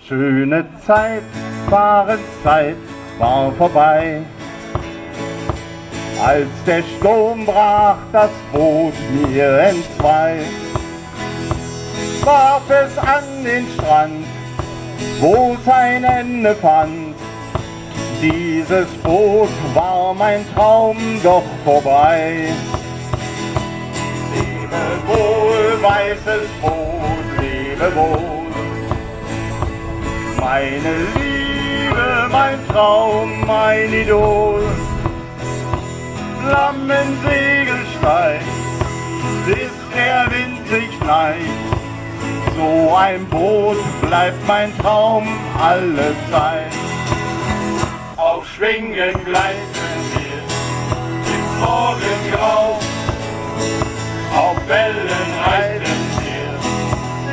Schöne Zeit, wahre Zeit war vorbei. Als der Sturm brach das Boot mir entzwei, warf es an den Strand, wo sein Ende fand. Dieses Boot war mein Traum doch vorbei. Lebe wohl, weißes Boot, lebe wohl. Meine Liebe, mein Traum, mein Idol. Flammensegel steigt, bis der Wind sich neigt. So ein Boot bleibt mein Traum alle Zeit. Auf Schwingen gleiten wir im Morgengrau, auf Wellen reiten wir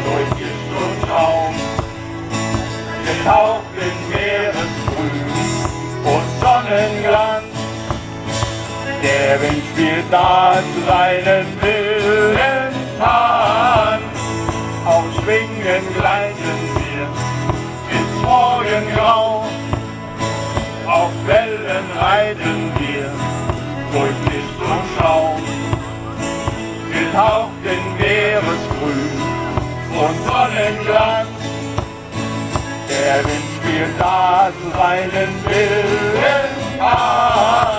durch Gischt und Traum, getaucht in Meeresgrün und Sonnenglanz. Der Wind spielt da seinen wilden Tanz. Auf Schwingen gleiten wir ins Morgengrau, auf Wellen reiten wir durch Licht und Schaum, getaucht in Meeresgrün und Sonnenglanz. Der Wind spielt da seinen wilden Tanz.